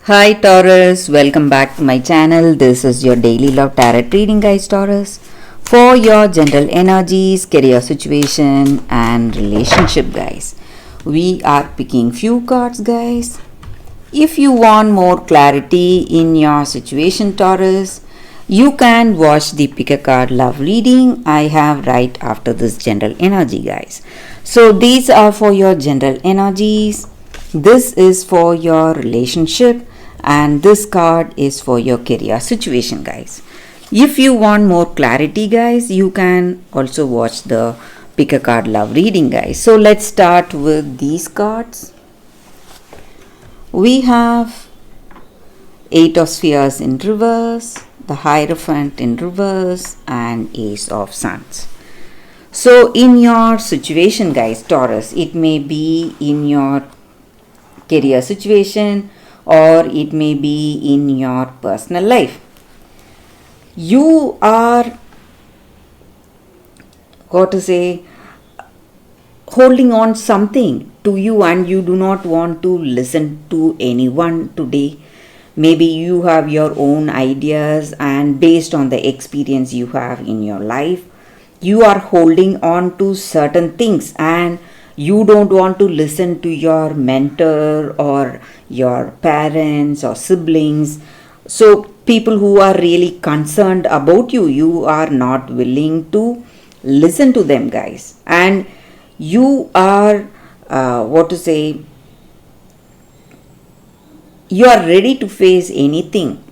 Hi Taurus, welcome back to my channel. This is your daily love tarot reading, guys. Taurus, for your general energies, career situation and relationship, guys. We are picking few cards, guys. If you want more clarity in your situation, Taurus, you can watch the pick a card love reading I have right after this general energy, guys. So these are for your general energies. This is for your relationship and this card is for your career situation, guys. If you want more clarity, guys, you can also watch the pick a card love reading, guys. So let's start with these cards. We have Eight of Spheres in reverse, the Hierophant in reverse and Ace of Swords. So in your situation, guys, Taurus, it may be in your career situation or it may be in your personal life. You are, holding on something to you and you do not want to listen to anyone today. Maybe you have your own ideas and based on the experience you have in your life, you are holding on to certain things and you don't want to listen to your mentor or your parents or siblings. So people who are really concerned about you, you are not willing to listen to them, guys. And you are, you are ready to face anything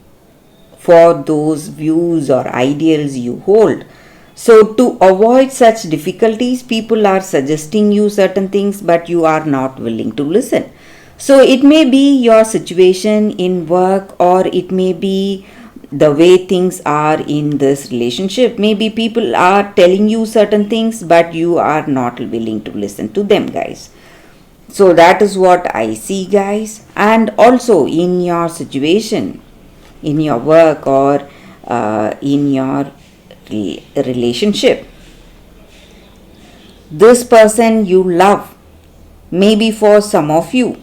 for those views or ideals you hold. So to avoid such difficulties, people are suggesting you certain things, but you are not willing to listen. So it may be your situation in work or it may be the way things are in this relationship. Maybe people are telling you certain things, but you are not willing to listen to them, guys. So that is what I see, guys. And also in your situation, in your work or in your relationship, this person you love, maybe for some of you,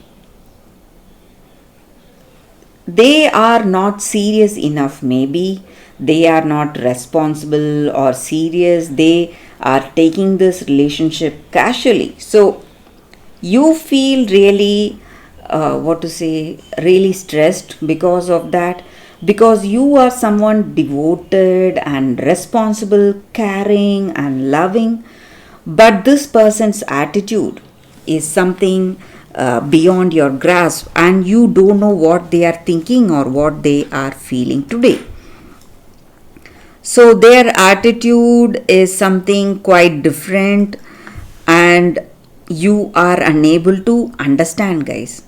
they are not serious enough. Maybe they are not responsible or serious. They are taking this relationship casually. So you feel really really stressed because of that, because you are someone devoted and responsible, caring and loving, but this person's attitude is something beyond your grasp and you don't know what they are thinking or what they are feeling today. So their attitude is something quite different and you are unable to understand, guys.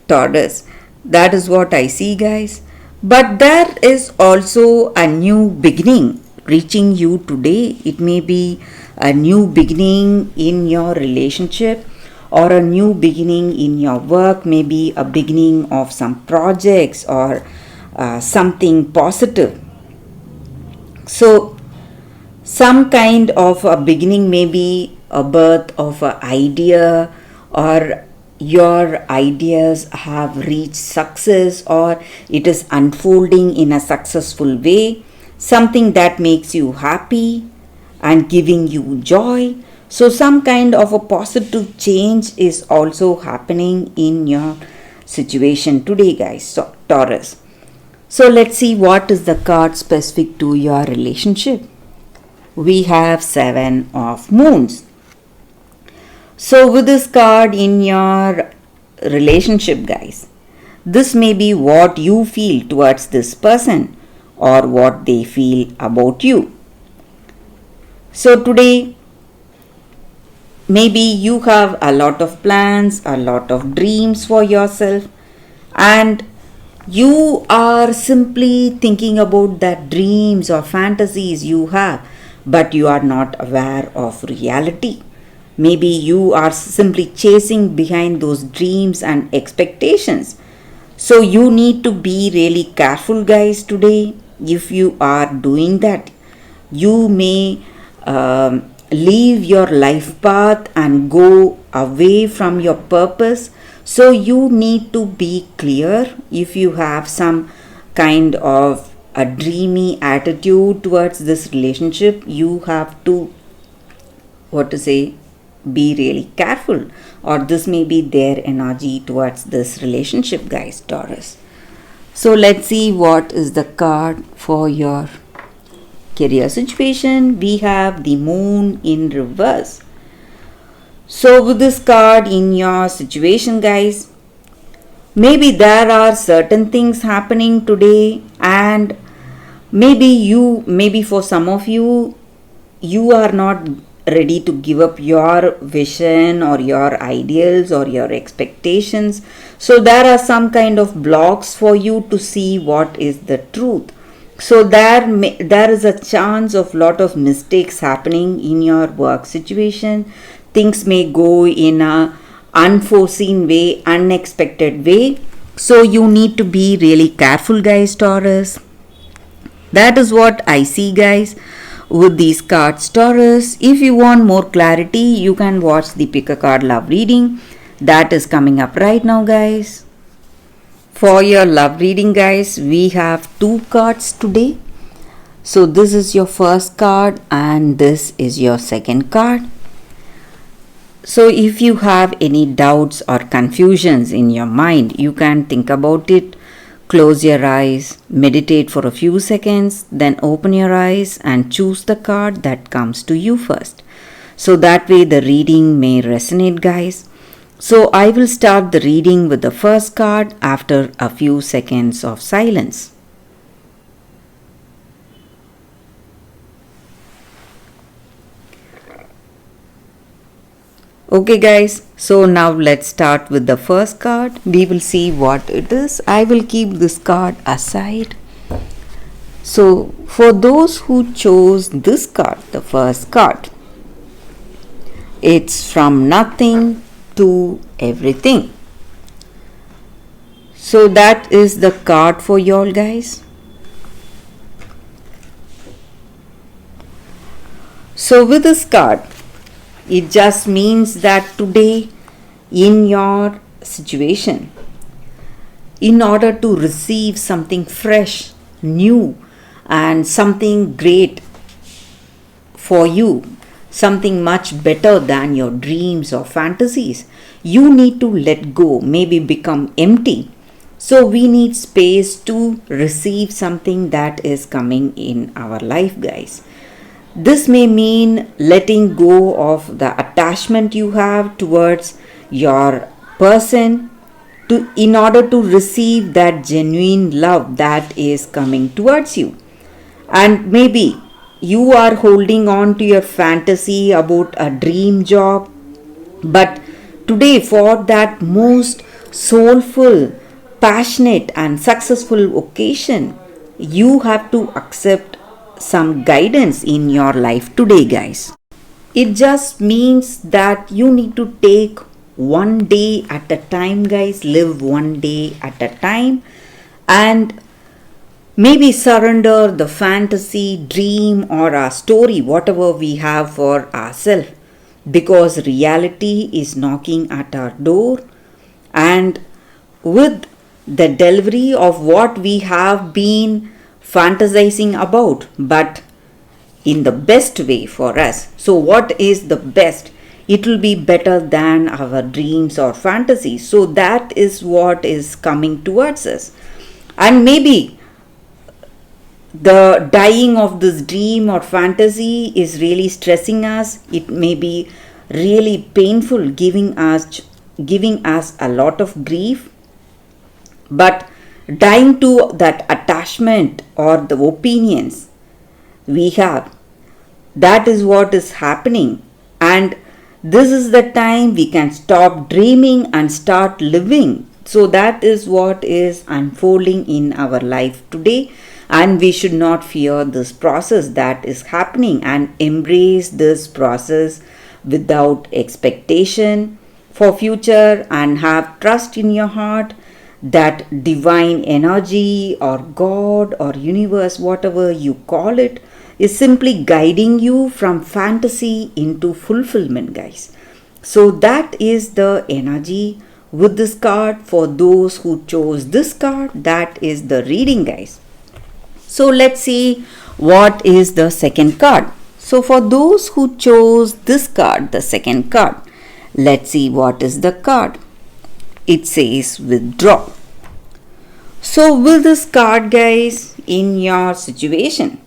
Taurus, that is what I see, guys. But there is also a new beginning reaching you today. It may be a new beginning in your relationship or a new beginning in your work, maybe a beginning of some projects or something positive. So some kind of a beginning, maybe a birth of an idea, or your ideas have reached success or it is unfolding in a successful way, something that makes you happy and giving you joy. So some kind of a positive change is also happening in your situation today, guys. So Taurus, so let's see what is the card specific to your relationship. We have Seven of Moons. So with this card in your relationship, guys, this may be what you feel towards this person or what they feel about you. So today, maybe you have a lot of plans, a lot of dreams for yourself, and you are simply thinking about that dreams or fantasies you have, but you are not aware of reality. Maybe you are simply chasing behind those dreams and expectations. So you need to be really careful, guys, today. If you are doing that, you may leave your life path and go away from your purpose. So you need to be clear. If you have some kind of a dreamy attitude towards this relationship, you have to, what to say, be really careful, or this may be their energy towards this relationship, guys, Taurus. So let's see what is the card for your career situation. We have the moon in reverse. So with this card in your situation, guys, maybe there are certain things happening today, and maybe for some of you, you are not ready to give up your vision or your ideals or your expectations. So there are some kind of blocks for you to see what is the truth. So there is a chance of lot of mistakes happening in your work situation. Things may go in a unforeseen way, unexpected way. So you need to be really careful, guys, Taurus. That is what I see, guys, with these cards, Taurus. If you want more clarity, you can watch the Pick a Card Love reading that is coming up right now, guys. For your love reading, guys, we have 2 cards today. So this is your first card and this is your second card. So if you have any doubts or confusions in your mind, you can think about it. Close your eyes, meditate for a few seconds, then open your eyes and choose the card that comes to you first. So that way the reading may resonate, guys. So I will start the reading with the first card after a few seconds of silence. Okay, guys, so now let's start with the first card. We will see what it is. I will keep this card aside. So for those who chose this card, the first card, it's from nothing to everything. So that is the card for y'all, guys. So with this card, it just means that today in your situation, in order to receive something fresh, new, and something great for you, something much better than your dreams or fantasies, you need to let go, maybe become empty. So we need space to receive something that is coming in our life, guys. This may mean letting go of the attachment you have towards your person in order to receive that genuine love that is coming towards you. And maybe you are holding on to your fantasy about a dream job, but today for that most soulful, passionate and successful occasion, you have to accept some guidance in your life today, guys. It just means that you need to take one day at a time, guys. Live one day at a time and maybe surrender the fantasy, dream or a story, whatever we have for ourselves, because reality is knocking at our door, and with the delivery of what we have been fantasizing about, but in the best way for us. So what is the best? It will be better than our dreams or fantasies. So that is what is coming towards us. And maybe the dying of this dream or fantasy is really stressing us. It may be really painful, giving us a lot of grief. But dying to that attachment or the opinions we have, that is what is happening. And this is the time we can stop dreaming and start living. So that is what is unfolding in our life today. And we should not fear this process that is happening and embrace this process without expectation for future, and have trust in your heart that divine energy or God or universe, whatever you call it, is simply guiding you from fantasy into fulfillment, guys. So that is the energy with this card. For those who chose this card, that is the reading, guys. So let's see what is the second card. So for those who chose this card, the second card, let's see what is the card. It says withdraw. So with this card, guys, in your situation,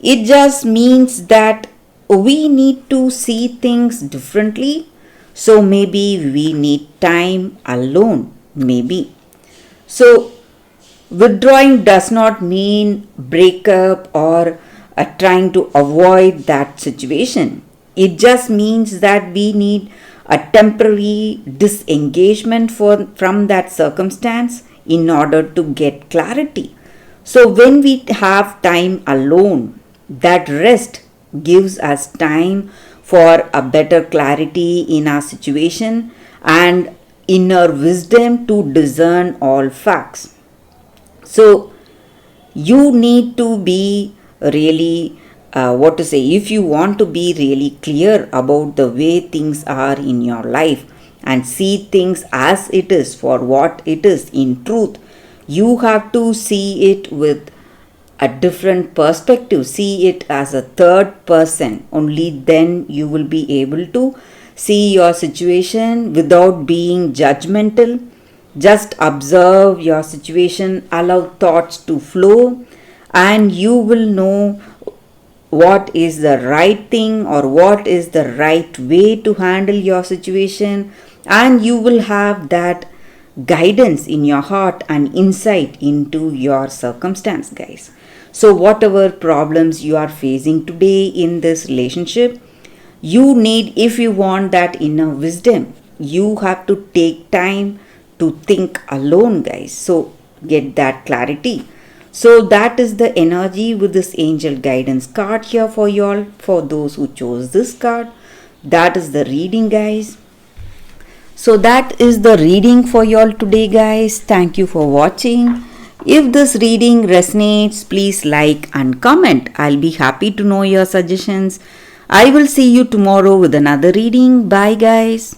it just means that we need to see things differently. So maybe we need time alone, maybe. So withdrawing does not mean breakup or trying to avoid that situation. It just means that we need a temporary disengagement from that circumstance in order to get clarity. So when we have time alone, that rest gives us time for a better clarity in our situation and inner wisdom to discern all facts. So you need to be really if you want to be really clear about the way things are in your life and see things as it is for what it is in truth, you have to see it with a different perspective. See it as a third person. Only then you will be able to see your situation without being judgmental. Just observe your situation, allow thoughts to flow, and you will know what is the right thing or what is the right way to handle your situation, and you will have that guidance in your heart and insight into your circumstance, guys. So whatever problems you are facing today in this relationship, you need, if you want that inner wisdom, you have to take time to think alone, guys. So get that clarity. So that is the energy with this angel guidance card here for y'all. For those who chose this card, that is the reading, guys. So that is the reading for y'all today, guys. Thank you for watching. If this reading resonates, please like and comment. I'll be happy to know your suggestions. I will see you tomorrow with another reading. Bye, guys.